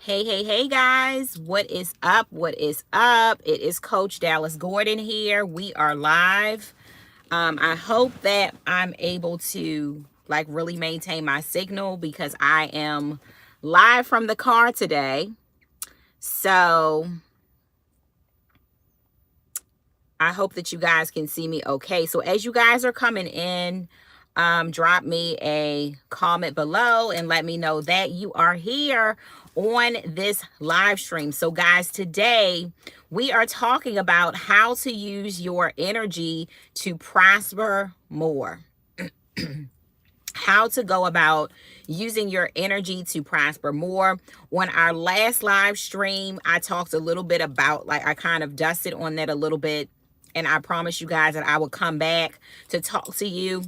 Hey, guys. What is up? What is up? It is Coach Dallas Gordon here. We are live. I hope that I'm able to really maintain my signal because I am live from the car today. So I hope that you guys can see me okay. So as you guys are coming in, drop me a comment below and let me know that you are here on this live stream. So guys, today we are talking about how to use your energy to prosper more. How to go about using your energy to prosper more. On our last live stream, I talked a little bit about, I kind of dusted on that a little bit. And I promise you guys that I will come back to talk to you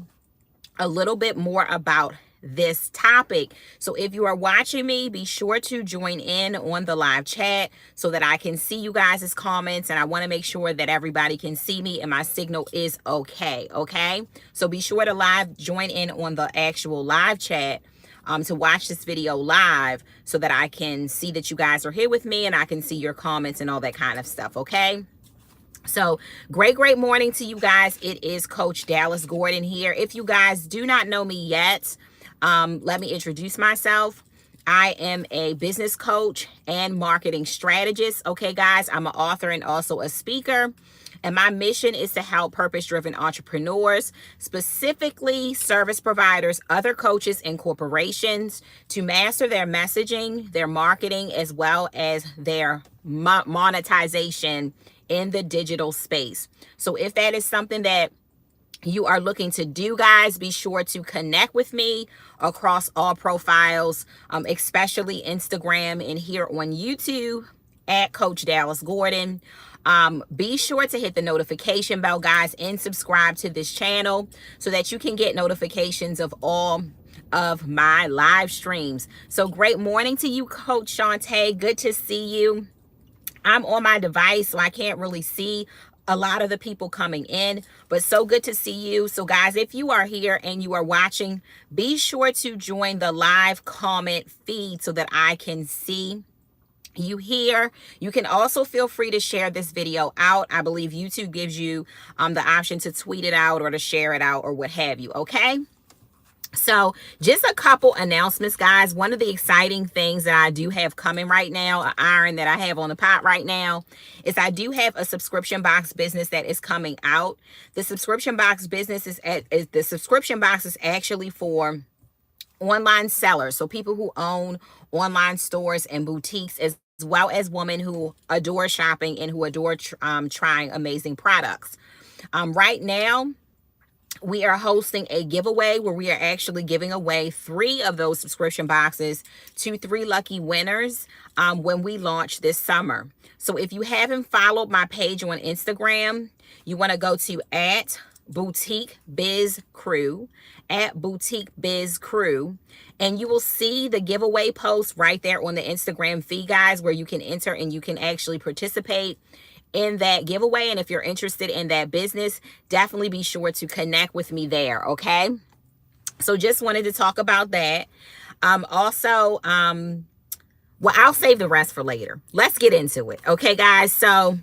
a little bit more about this topic. So if you are watching me, be sure to join in on the live chat so that I can see you guys' comments, and I want to make sure that everybody can see me and my signal is okay. So be sure to join in on the actual live chat to watch this video live so that I can see that you guys are here with me and I can see your comments and all that kind of stuff, okay? So great morning to you guys. It is Coach Dallas Gordon here. If you guys do not know me yet, let me introduce myself. I am a business coach and marketing strategist. Okay, guys, I'm an author and also a speaker. And my mission is to help purpose-driven entrepreneurs, specifically service providers, other coaches, and corporations to master their messaging, their marketing, as well as their monetization in the digital space. So if that is something that you are looking to do, guys, be sure to connect with me across all profiles, especially Instagram and here on YouTube at Coach Dallas Gordon. Be sure to hit the notification bell, guys, and subscribe to this channel so that you can get notifications of all of my live streams. So great morning to you, Coach Shantae. Good to see you. I'm on my device, so I can't really see a lot of the people coming in, but so good to see you. So guys, if you are here and you are watching, be sure to join the live comment feed so that I can see you here. You can also feel free to share this video out. I believe YouTube gives you the option to tweet it out or to share it out or what have you, okay? So just a couple announcements, guys. One of the exciting things that I do have coming right now, an iron that I have on the pot right now, is I do have a subscription box business that is coming out. The subscription box business is actually for online sellers. So people who own online stores and boutiques, as well as women who adore shopping and who adore trying amazing products. Right now, we are hosting a giveaway where we are actually giving away 3 of those subscription boxes to 3 lucky winners when we launch this summer. So if you haven't followed my page on Instagram, you want to go to at Boutique Biz Crew, at Boutique Biz Crew, and you will see the giveaway post right there on the Instagram feed, guys, where you can enter and you can actually participate in that giveaway. And if you're interested in that business, definitely be sure to connect with me there, okay? So just wanted to talk about that. Also, well, I'll save the rest for later. Let's get into it, okay, guys? So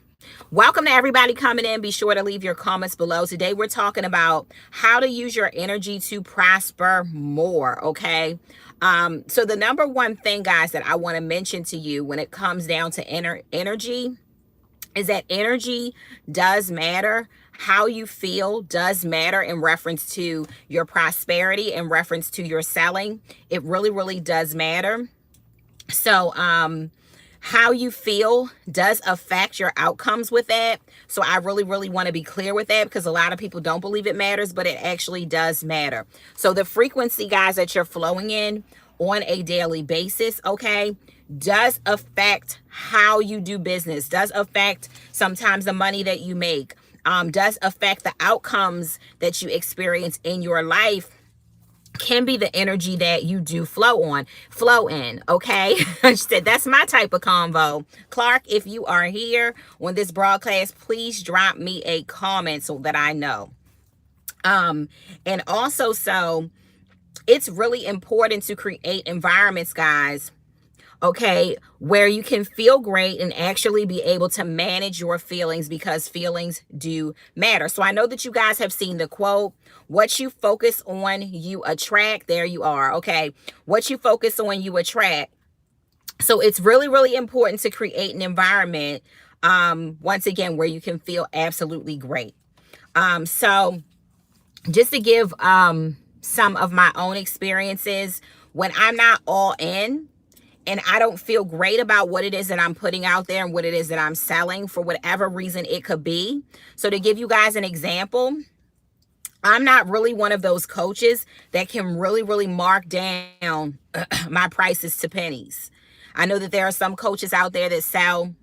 welcome to everybody coming in. Be sure to leave your comments below. Today we're talking about how to use your energy to prosper more, okay? So the number one thing, guys, that I want to mention to you when it comes down to energy is that energy does matter. How you feel does matter in reference to your prosperity, in reference to your selling. It really does matter. So how you feel does affect your outcomes with that. So I really want to be clear with that because a lot of people don't believe it matters, but it actually does matter. So the frequency, guys, that you're flowing in on a daily basis, okay, does affect how you do business, does affect sometimes the money that you make, does affect the outcomes that you experience in your life. Can be the energy that you do flow in, okay? That's my type of convo. Clark, if you are here on this broadcast, please drop me a comment so that I know. And also, so it's really important to create environments, guys, okay, where you can feel great and actually be able to manage your feelings, because feelings do matter. So I know that you guys have seen the quote, what you focus on, you attract. There you are. Okay. What you focus on, you attract. So it's really, really important to create an environment, once again, where you can feel absolutely great. So just to give some of my own experiences, when I'm not all in and I don't feel great about what it is that I'm putting out there and what it is that I'm selling, for whatever reason it could be. So to give you guys an example, I'm not really one of those coaches that can really, really mark down my prices to pennies. I know that there are some coaches out there that sell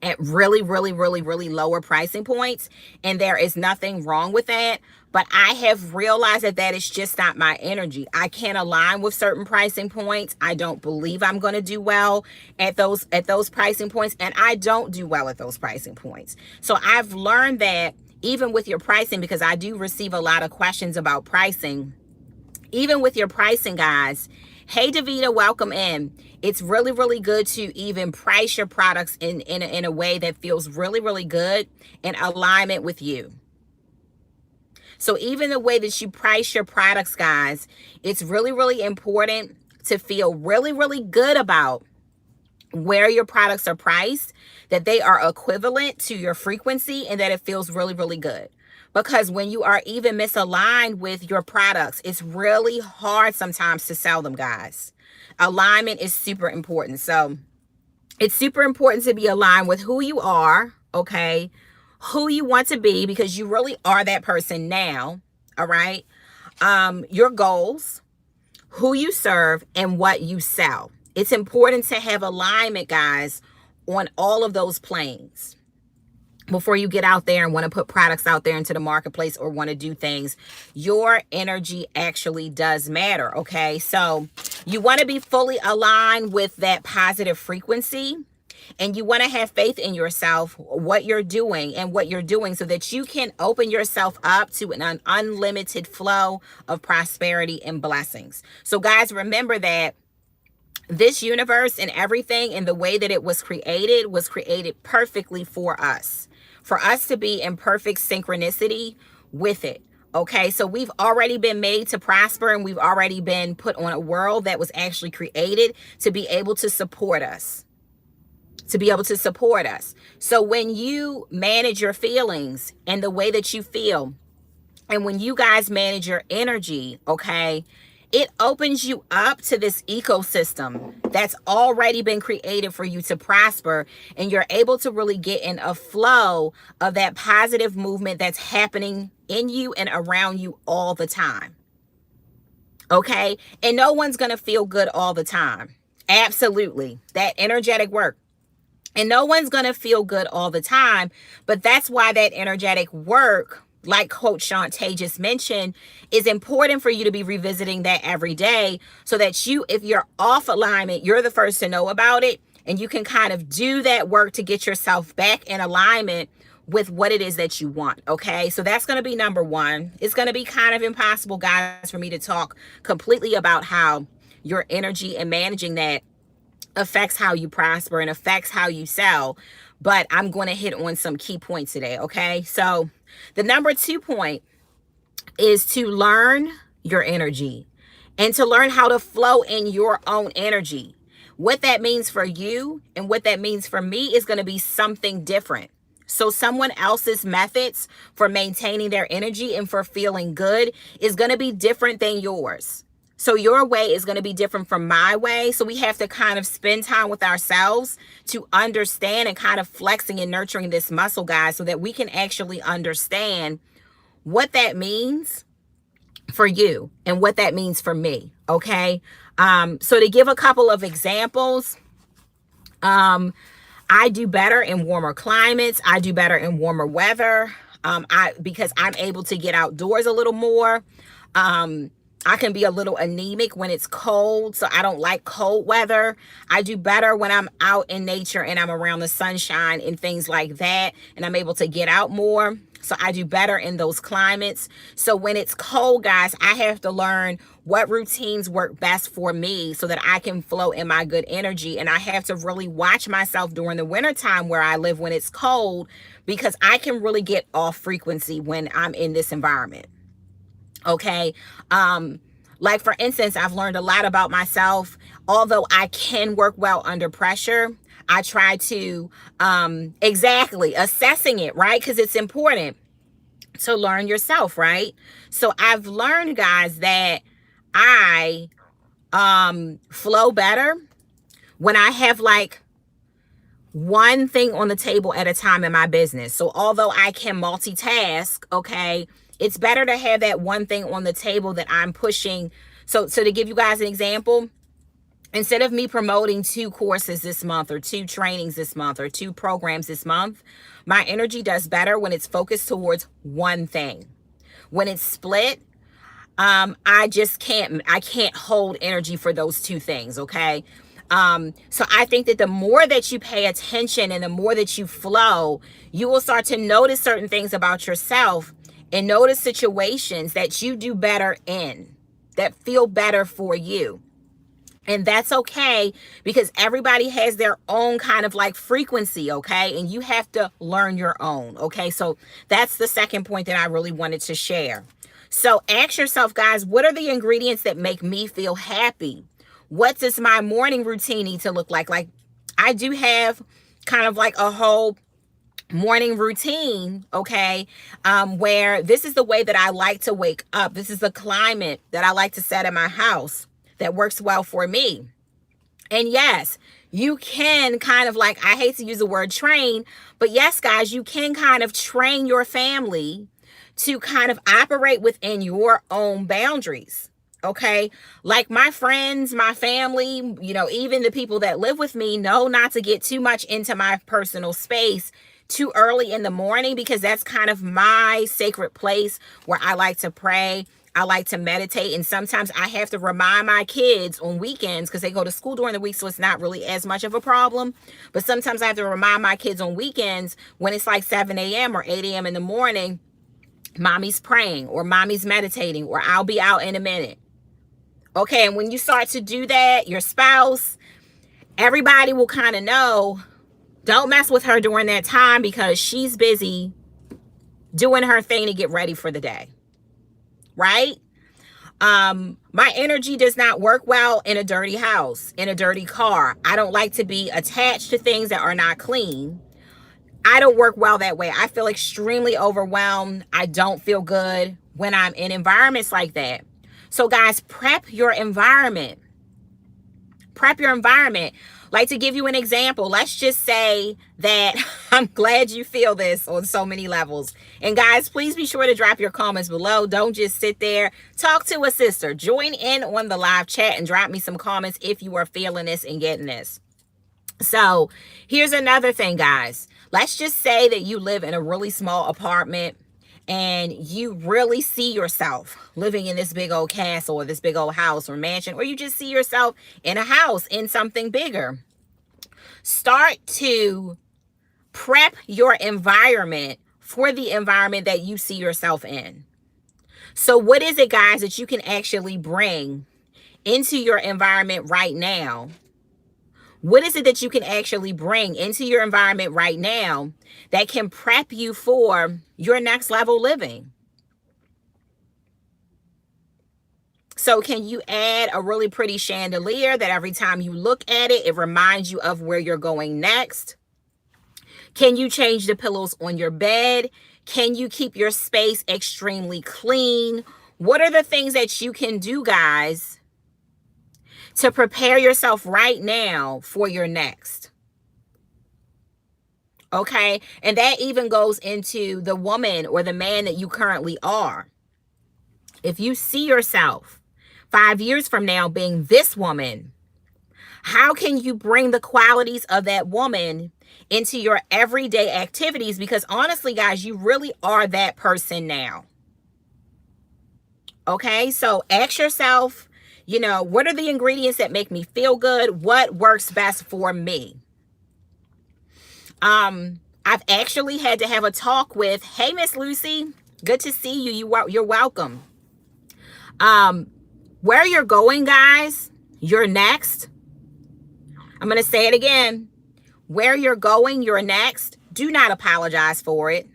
at really, really, really, really lower pricing points, and there is nothing wrong with that. But I have realized that that is just not my energy. I can't align with certain pricing points. I don't believe I'm going to do well at those pricing points, and I don't do well at those pricing points. So I've learned that even with your pricing, because I do receive a lot of questions about pricing, even with your pricing, guys. Hey, Davita, welcome in. It's really, really good to even price your products in a way that feels really, really good in alignment with you. So even the way that you price your products, guys, it's really, really important to feel really, really good about where your products are priced, that they are equivalent to your frequency, and that it feels really, really good. Because when you are even misaligned with your products, it's really hard sometimes to sell them, guys. Alignment is super important. So it's super important to be aligned with who you are, okay? Who you want to be, because you really are that person now, all right? Your goals, who you serve, and what you sell. It's important to have alignment, guys, on all of those planes before you get out there and want to put products out there into the marketplace or want to do things. Your energy actually does matter, okay? So you want to be fully aligned with that positive frequency, and you want to have faith in yourself, what you're doing so that you can open yourself up to an unlimited flow of prosperity and blessings. So guys, remember that this universe and everything and the way that it was created perfectly for us to be in perfect synchronicity with it. Okay, so we've already been made to prosper, and we've already been put on a world that was actually created to be able to support us. So when you manage your feelings and the way that you feel, and when you guys manage your energy, okay, it opens you up to this ecosystem that's already been created for you to prosper, and you're able to really get in a flow of that positive movement that's happening in you and around you all the time. Okay? And no one's going to feel good all the time. Absolutely. That energetic work. And no one's going to feel good all the time, but that's why that energetic work, like Coach Shantae just mentioned, is important for you to be revisiting that every day, so that you, if you're off alignment, you're the first to know about it, and you can kind of do that work to get yourself back in alignment with what it is that you want. Okay, so that's going to be number one. It's going to be kind of impossible, guys, for me to talk completely about how your energy and managing that affects how you prosper and affects how you sell, but I'm going to hit on some key points today. Okay, so the number 2 point is to learn your energy and to learn how to flow in your own energy. What that means for you and what that means for me is going to be something different. So someone else's methods for maintaining their energy and for feeling good is going to be different than yours. So your way is going to be different from my way. So we have to kind of spend time with ourselves to understand and kind of flexing and nurturing this muscle, guys, so that we can actually understand what that means for you and what that means for me. Okay. So to give a couple of examples, I do better in warmer climates. I do better in warmer weather. Because I'm able to get outdoors a little more. I can be a little anemic when it's cold, so I don't like cold weather. I do better when I'm out in nature and I'm around the sunshine and things like that, and I'm able to get out more. So I do better in those climates. So when it's cold, guys, I have to learn what routines work best for me so that I can flow in my good energy. And I have to really watch myself during the wintertime where I live when it's cold, because I can really get off frequency when I'm in this environment. Okay. Like for instance, I've learned a lot about myself. Although I can work well under pressure, I try to exactly assessing it, right? Because it's important to learn yourself, right? So I've learned, guys, that I flow better when I have like one thing on the table at a time in my business. So although I can multitask, okay, it's better to have that one thing on the table that I'm pushing. So to give you guys an example, instead of me promoting 2 courses this month or 2 trainings this month or 2 programs this month, my energy does better when it's focused towards one thing. When it's split, I can't hold energy for those 2 things, okay? So I think that the more that you pay attention and the more that you flow, you will start to notice certain things about yourself and notice situations that you do better in, that feel better for you. And that's okay, because everybody has their own kind of like frequency, okay? And you have to learn your own, okay? So that's the second point that I really wanted to share. So ask yourself, guys, what are the ingredients that make me feel happy? What does my morning routine need to look like? Like, I do have kind of like a whole morning routine, okay, where this is the way that I like to wake up. This is the climate that I like to set in my house that works well for me. And yes, you can kind of like, I hate to use the word train, but yes, guys, you can kind of train your family to kind of operate within your own boundaries. Okay. Like my friends, my family, you know, even the people that live with me know not to get too much into my personal space too early in the morning, because that's kind of my sacred place where I like to pray. I like to meditate. And sometimes I have to remind my kids on weekends, because they go to school during the week, so it's not really as much of a problem. But sometimes I have to remind my kids on weekends when it's like 7 a.m. or 8 a.m. in the morning, mommy's praying or mommy's meditating, or I'll be out in a minute. Okay, and when you start to do that, your spouse, everybody will kind of know, don't mess with her during that time because she's busy doing her thing to get ready for the day. Right? My energy does not work well in a dirty house, in a dirty car. I don't like to be attached to things that are not clean. I don't work well that way. I feel extremely overwhelmed. I don't feel good when I'm in environments like that. So guys, prep your environment. Prep your environment. Like, to give you an example, let's just say that I'm glad you feel this on so many levels. And guys, please be sure to drop your comments below. Don't just sit there. Talk to a sister. Join in on the live chat and drop me some comments if you are feeling this and getting this. So here's another thing, guys. Let's just say that you live in a really small apartment and you really see yourself living in this big old castle or this big old house or mansion, or you just see yourself in a house in something bigger. Start to prep your environment for the environment that you see yourself in. So what is it, guys, that you can actually bring into your environment right now? What is it that you can actually bring into your environment right now that can prep you for your next level living? So can you add a really pretty chandelier that every time you look at it, it reminds you of where you're going next? Can you change the pillows on your bed? Can you keep your space extremely clean? What are the things that you can do, guys, to prepare yourself right now for your next? Okay. And that even goes into the woman or the man that you currently are. If you see yourself 5 years from now being this woman, how can you bring the qualities of that woman into your everyday activities? Because honestly, guys, you really are that person now. Okay. So ask yourself, you know, what are the ingredients that make me feel good? What works best for me? I've actually had to have a talk with, hey, Miss Lucy, good to see you. You're welcome. Where you're going, guys, you're next. I'm going to say it again. Where you're going, you're next. Do not apologize for it.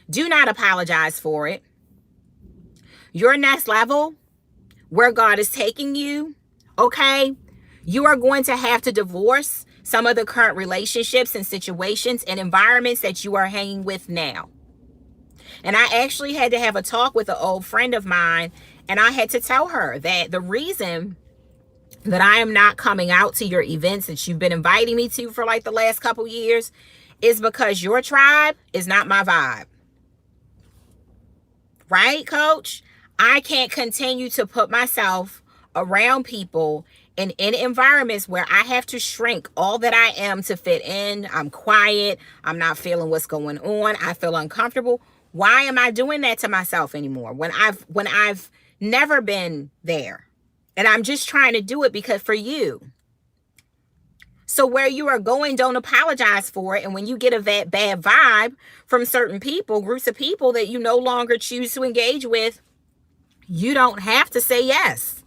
Do not apologize for it. Your next level, where God is taking you, okay, you are going to have to divorce some of the current relationships and situations and environments that you are hanging with now. And I actually had to have a talk with an old friend of mine, and I had to tell her that the reason that I am not coming out to your events that you've been inviting me to for like the last couple years is because your tribe is not my vibe. Right, coach? I can't continue to put myself around people and in environments where I have to shrink all that I am to fit in. I'm quiet. I'm not feeling what's going on. I feel uncomfortable. Why am I doing that to myself anymore when I've never been there? And I'm just trying to do it because for you. So where you are going, don't apologize for it. And when you get a bad vibe from certain people, groups of people that you no longer choose to engage with, you don't have to say yes.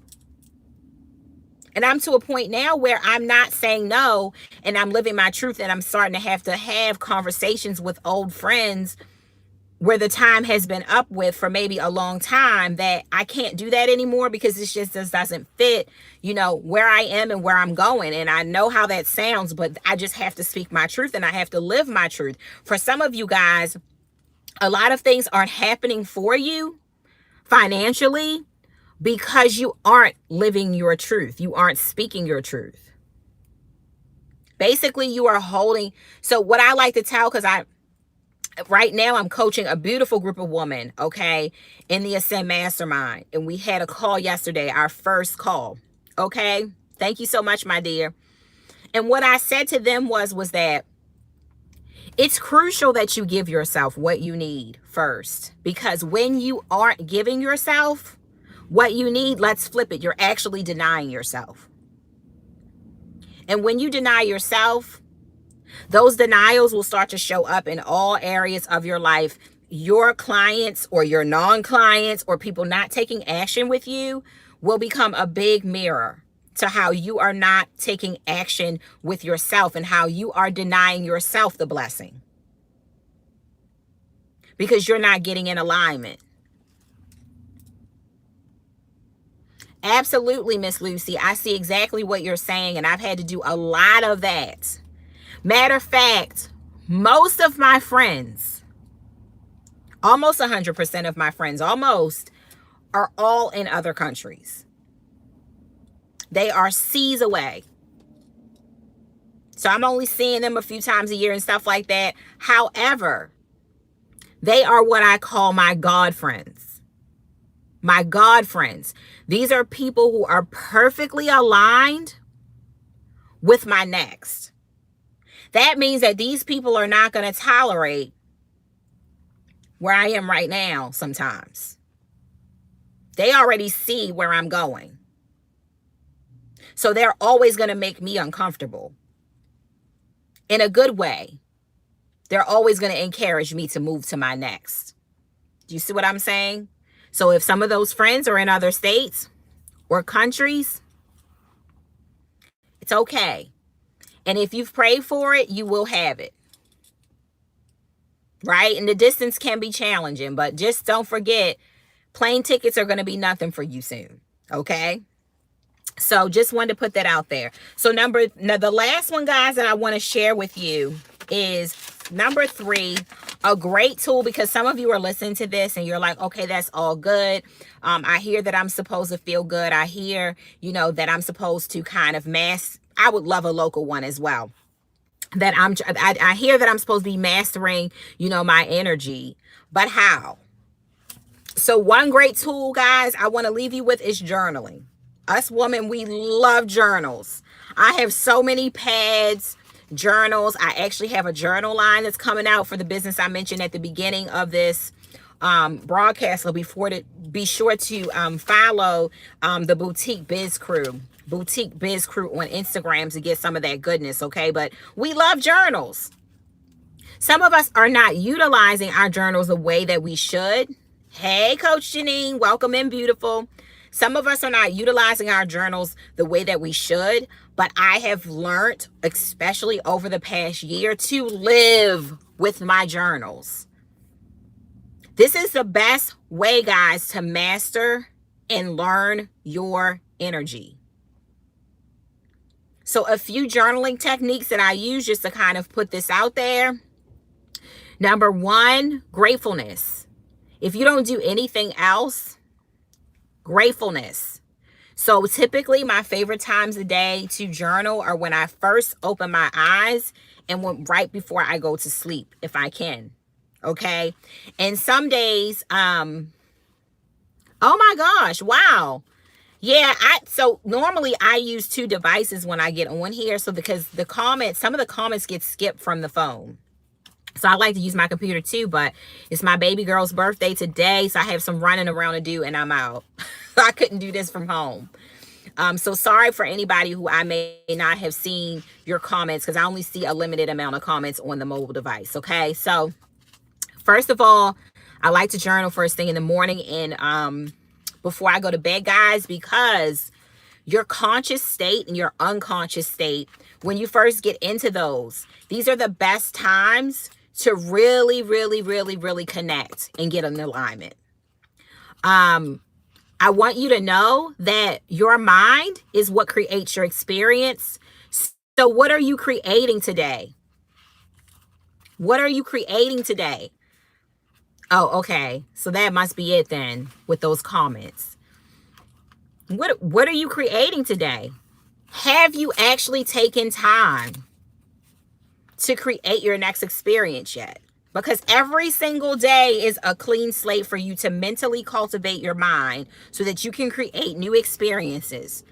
And I'm to a point now where I'm not saying no, and I'm living my truth, and I'm starting to have conversations with old friends where the time has been up with for maybe a long time that I can't do that anymore because it just doesn't fit, where I am and where I'm going. And I know how that sounds, but I just have to speak my truth and I have to live my truth. For some of you guys, a lot of things aren't happening for you financially because you aren't living your truth. You aren't speaking your truth. Basically, you are holding. So what I like to tell, because right now I'm coaching a beautiful group of women, okay, in the Ascend Mastermind. And we had a call yesterday, our first call, okay? Thank you so much, my dear. And what I said to them was that it's crucial that you give yourself what you need first. Because when you aren't giving yourself what you need, let's flip it. You're actually denying yourself. And when you deny yourself, those denials will start to show up in all areas of your life. Your clients or your non-clients or people not taking action with you will become a big mirror to how you are not taking action with yourself and how you are denying yourself the blessing because you're not getting in alignment. Absolutely, Miss Lucy. I see exactly what you're saying, and I've had to do a lot of that. Matter of fact, most of my friends, almost 100% of my friends, are all in other countries. They are seas away. So I'm only seeing them a few times a year and stuff like that. However, they are what I call my God friends. My God friends. These are people who are perfectly aligned with my next. That means that these people are not going to tolerate where I am right now sometimes. They already see where I'm going. So they're always going to make me uncomfortable. In a good way. They're always going to encourage me to move to my next. Do you see what I'm saying? So if some of those friends are in other states or countries, it's okay. And if you've prayed for it, you will have it. Right? And the distance can be challenging, but just don't forget, plane tickets are going to be nothing for you soon. Okay? So just wanted to put that out there. So the last one, guys, that I want to share with you is number 3, a great tool, because some of you are listening to this and you're like, okay, that's all good. I hear that I'm supposed to feel good. I hear, that I'm supposed to kind of I would love a local one as well. That I hear that I'm supposed to be mastering, my energy, but how? So one great tool, guys, I want to leave you with is journaling. Us women, we love journals. I have so many pads, journals. I actually have a journal line that's coming out for the business I mentioned at the beginning of this broadcast. So be sure to follow the Boutique Biz Crew on Instagram to get some of that goodness, okay? But we love journals. Some of us are not utilizing our journals the way that we should. Hey, Coach Janine, welcome in, beautiful. Some of us are not utilizing our journals the way that we should, but I have learned, especially over the past year, to live with my journals. This is the best way, guys, to master and learn your energy. So a few journaling techniques that I use just to kind of put this out there. Number one, gratefulness. If you don't do anything else, gratefulness. So typically my favorite times of day to journal are when I first open my eyes and right before I go to sleep, if I can. Okay. And some days, oh my gosh, wow. Yeah, so normally I use 2 devices when I get on here. So because some of the comments get skipped from the phone. So I like to use my computer too, but it's my baby girl's birthday today. So I have some running around to do and I'm out. I couldn't do this from home. So sorry for anybody who I may not have seen your comments, because I only see a limited amount of comments on the mobile device. Okay. So first of all, I like to journal first thing in the morning and before I go to bed, guys, because your conscious state and your unconscious state, when you first get into those, these are the best times to really, really, really, really connect and get an alignment. I want you to know that your mind is what creates your experience. So what are you creating today? What are you creating today? Oh, okay. So that must be it then with those comments. What are you creating today? Have you actually taken time to create your next experience yet? Because every single day is a clean slate for you to mentally cultivate your mind so that you can create new experiences.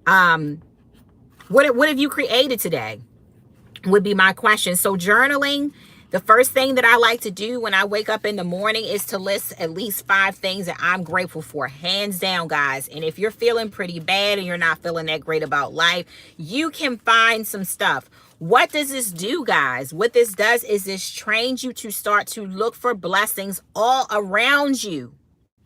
What have you created today? Would be my question. So journaling, the first thing that I like to do when I wake up in the morning is to list at least 5 things that I'm grateful for, hands down, guys. And if you're feeling pretty bad and you're not feeling that great about life, you can find some stuff. What does this do, guys? What this does is this trains you to start to look for blessings all around you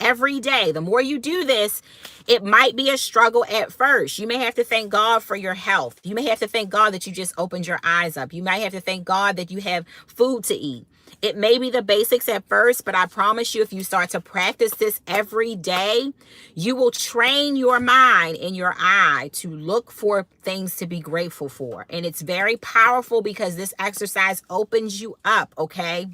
every day. The more you do this, it might be a struggle at first. You may have to thank God for your health. You may have to thank God that you just opened your eyes up. You might have to thank God that you have food to eat. It may be the basics at first, but I promise you, if you start to practice this every day, you will train your mind and your eye to look for things to be grateful for. And it's very powerful because this exercise opens you up, okay?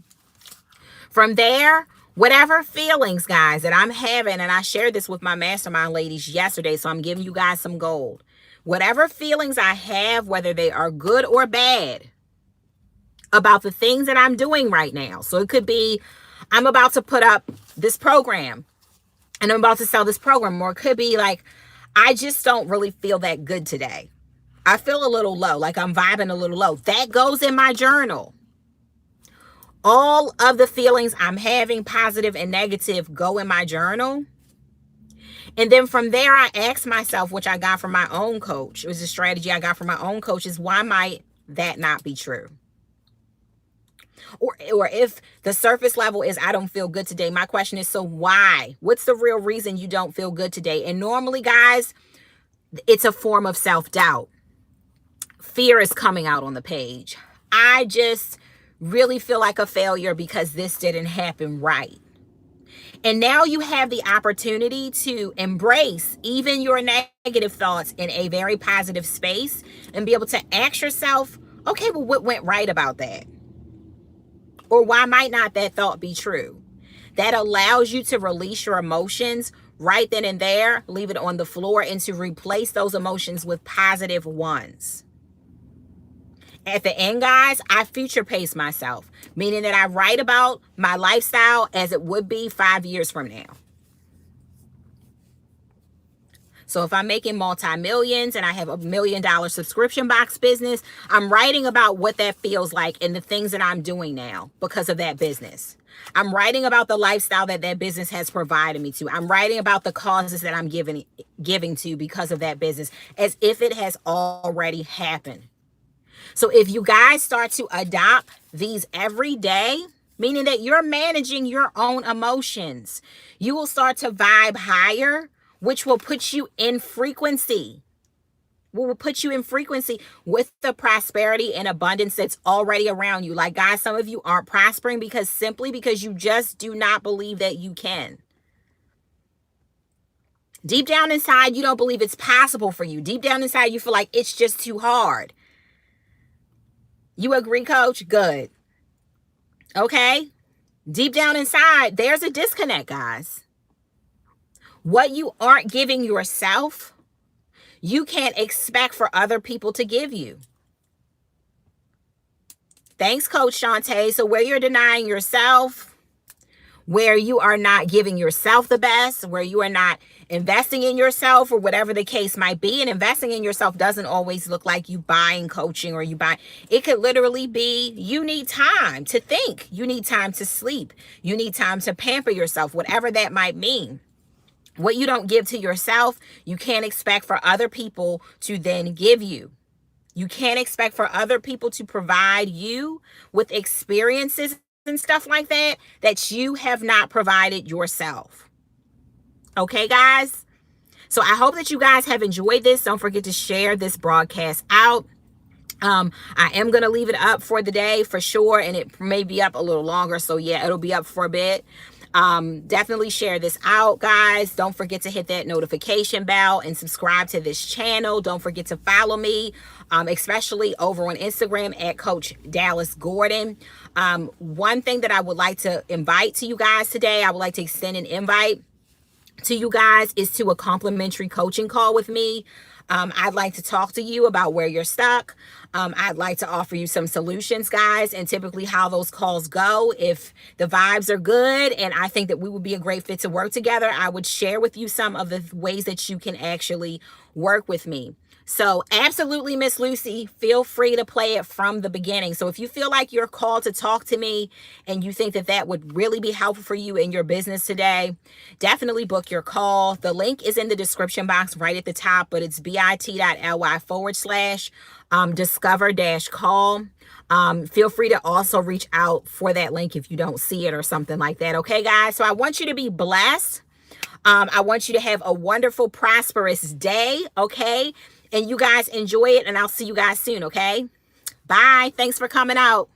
From there, whatever feelings, guys, that I'm having, and I shared this with my mastermind ladies yesterday, so I'm giving you guys some gold. Whatever feelings I have, whether they are good or bad, about the things that I'm doing right now. So it could be, I'm about to put up this program and I'm about to sell this program. Or it could be like, I just don't really feel that good today. I feel a little low, like I'm vibing a little low. That goes in my journal. All of the feelings I'm having, positive and negative, go in my journal. And then from there, I ask myself, which I got from my own coach. It was a strategy I got from my own coach, is why might that not be true? Or if the surface level is, I don't feel good today, my question is, so why? What's the real reason you don't feel good today? And normally, guys, it's a form of self-doubt. Fear is coming out on the page. I just really feel like a failure because this didn't happen right. And now you have the opportunity to embrace even your negative thoughts in a very positive space and be able to ask yourself, okay, well, what went right about that? Or why might not that thought be true? That allows you to release your emotions right then and there, leave it on the floor, and to replace those emotions with positive ones. At the end, guys, I future pace myself, meaning that I write about my lifestyle as it would be 5 years from now. So if I'm making multi-millions and I have $1 million subscription box business, I'm writing about what that feels like and the things that I'm doing now because of that business. I'm writing about the lifestyle that that business has provided me to. I'm writing about the causes that I'm giving to because of that business, as if it has already happened. So if you guys start to adopt these every day, meaning that you're managing your own emotions, you will start to vibe higher, which will put you in frequency. Will put you in frequency with the prosperity and abundance that's already around you. Like, guys, some of you aren't prospering simply because you just do not believe that you can. Deep down inside, you don't believe it's possible for you. Deep down inside, you feel like it's just too hard. You agree, coach? Good. Okay. Deep down inside, there's a disconnect, guys. What you aren't giving yourself, you can't expect for other people to give you. Thanks, Coach Shantae. So where you're denying yourself, where you are not giving yourself the best, where you are not investing in yourself, or whatever the case might be. And investing in yourself doesn't always look like you buying coaching or you buy. It could literally be you need time to think. You need time to sleep. You need time to pamper yourself, whatever that might mean. What you don't give to yourself, you can't expect for other people to then give you. You can't expect for other people to provide you with experiences and stuff like that you have not provided yourself. Okay, guys? So I hope that you guys have enjoyed this. Don't forget to share this broadcast out. I am going to leave it up for the day for sure, and it may be up a little longer. So yeah, it'll be up for a bit. Definitely share this out, guys. Don't forget to hit that notification bell and subscribe to this channel. Don't forget to follow me, especially over on Instagram at Coach Dallas Gordon. One thing that I would like to invite to you guys today, I would like to extend an invite to you guys, is to a complimentary coaching call with me. I'd like to talk to you about where you're stuck. I'd like to offer you some solutions, guys, and typically how those calls go. If the vibes are good and I think that we would be a great fit to work together, I would share with you some of the ways that you can actually work with me. So absolutely, Miss Lucy, feel free to play it from the beginning. So if you feel like you're called to talk to me and you think that that would really be helpful for you in your business today, definitely book your call. The link is in the description box right at the top, but it's bit.ly/discover-call. Feel free to also reach out for that link if you don't see it or something like that. Okay, guys? So I want you to be blessed. I want you to have a wonderful, prosperous day. Okay? And you guys enjoy it, and I'll see you guys soon, okay? Bye. Thanks for coming out.